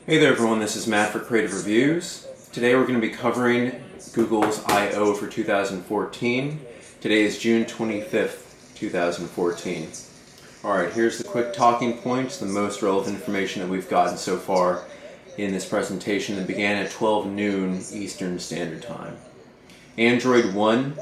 Hey there everyone, this is Matt for Creative Reviews. Today we're going to be covering Google's I/O for 2014. Today is June 25th, 2014. Alright, here's the quick talking points, the most relevant information that we've gotten so far in this presentation that began at 12 noon Eastern Standard Time. Android One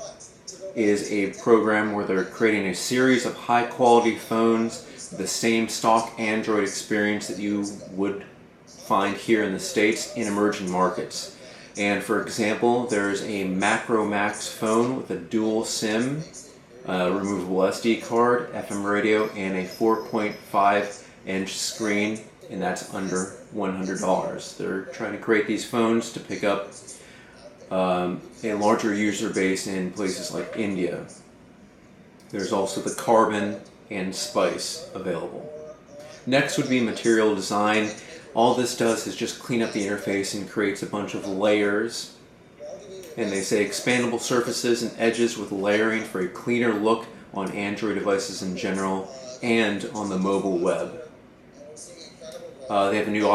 is a program where they're creating a series of high-quality phones with the same stock Android experience that you would find here in the States in emerging markets. And for example, there's a Macro Max phone with a dual SIM, removable SD card, FM radio, and a 4.5-inch screen, and that's under $100. They're trying to create these phones to pick up a larger user base in places like India. There's also the Carbon and Spice available. Next would be material design. All this does is just clean up the interface and creates a bunch of layers. And they say expandable surfaces and edges with layering for a cleaner look on Android devices in general and on the mobile web. They have a new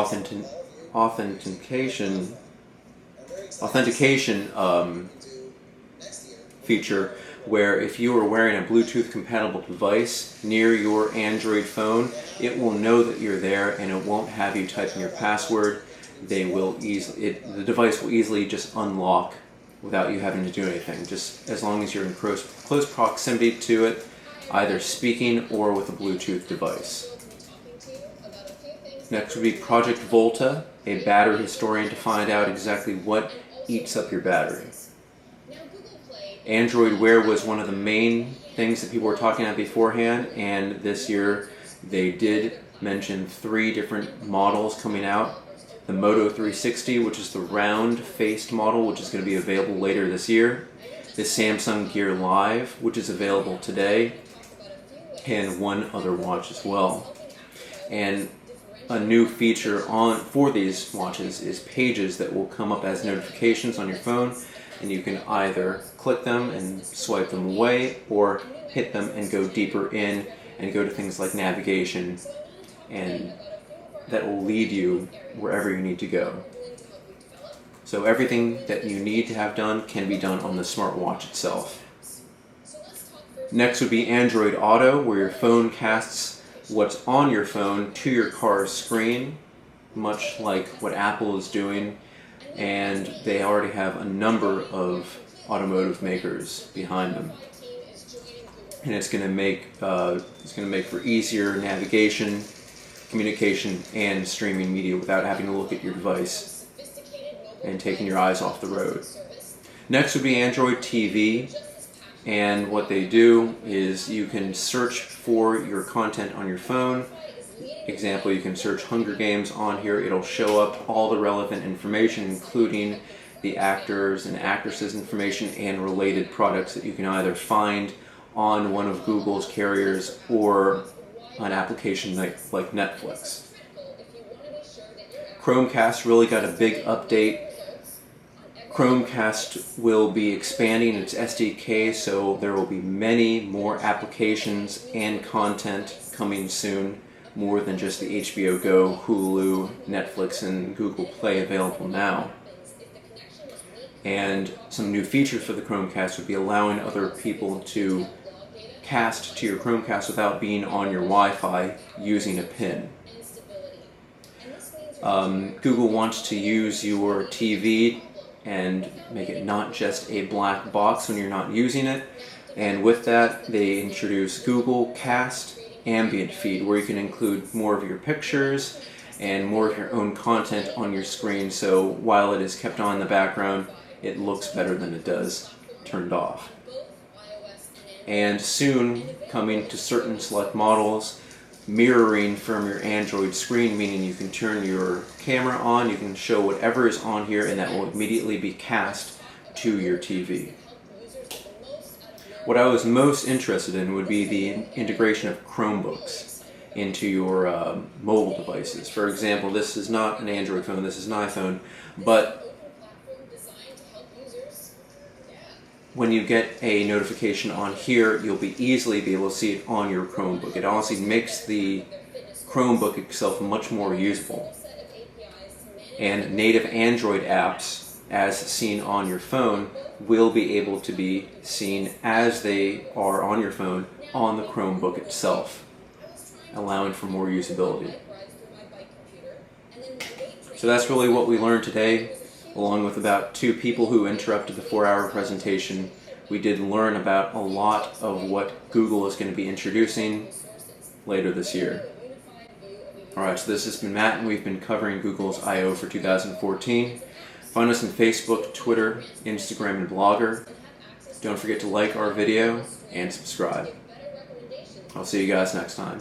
authentication feature where if you are wearing a Bluetooth compatible device near your Android phone, it will know that you're there and it won't have you type in your password. The device will easily just unlock without you having to do anything, just as long as you're in close proximity to it, either speaking or with a Bluetooth device. Next would be Project Volta, a battery historian to find out exactly what eats up your battery. Android Wear was one of the main things that people were talking about beforehand, and this year they did mention 3 different models coming out. The Moto 360, which is the round-faced model, which is going to be available later this year. The Samsung Gear Live, which is available today, and one other watch as well. And a new feature for these watches is pages that will come up as notifications on your phone, and you can either click them and swipe them away or hit them and go deeper in and go to things like navigation, and that will lead you wherever you need to go. So everything that you need to have done can be done on the smartwatch itself. Next would be Android Auto, where your phone casts what's on your phone to your car's screen, much like what Apple is doing, and they already have a number of automotive makers behind them. And it's going to make for easier navigation, communication, and streaming media without having to look at your device and taking your eyes off the road. Next would be Android TV, and what they do is you can search for your content on your phone. Example, you can search Hunger Games on here. It'll show up all the relevant information, including the actors and actresses information and related products that you can either find on one of Google's carriers or an application like Netflix. Chromecast really got a big update. Chromecast will be expanding its SDK, so there will be many more applications and content coming soon, more than just the HBO Go, Hulu, Netflix, and Google Play available now. And some new features for the Chromecast would be allowing other people to cast to your Chromecast without being on your Wi-Fi using a PIN. Google wants to use your TV and make it not just a black box when you're not using it. And with that, they introduce Google Cast Ambient Feed, where you can include more of your pictures and more of your own content on your screen, so while it is kept on in the background, it looks better than it does turned off. And soon, coming to certain select models, mirroring from your Android screen, meaning you can turn your camera on, you can show whatever is on here, and that will immediately be cast to your TV. What I was most interested in would be the integration of Chromebooks into your mobile devices. For example, this is not an Android phone, this is an iPhone, but when you get a notification on here, you'll easily be able to see it on your Chromebook. It honestly makes the Chromebook itself much more usable. and native Android apps as seen on your phone will be able to be seen as they are on your phone on the Chromebook itself, allowing for more usability. So that's really what we learned today, along with about 2 people who interrupted the 4-hour presentation. We did learn about a lot of what Google is going to be introducing later this year. Alright, so this has been Matt, and we've been covering Google's I.O. for 2014. Find us on Facebook, Twitter, Instagram, and Blogger. Don't forget to like our video and subscribe. I'll see you guys next time.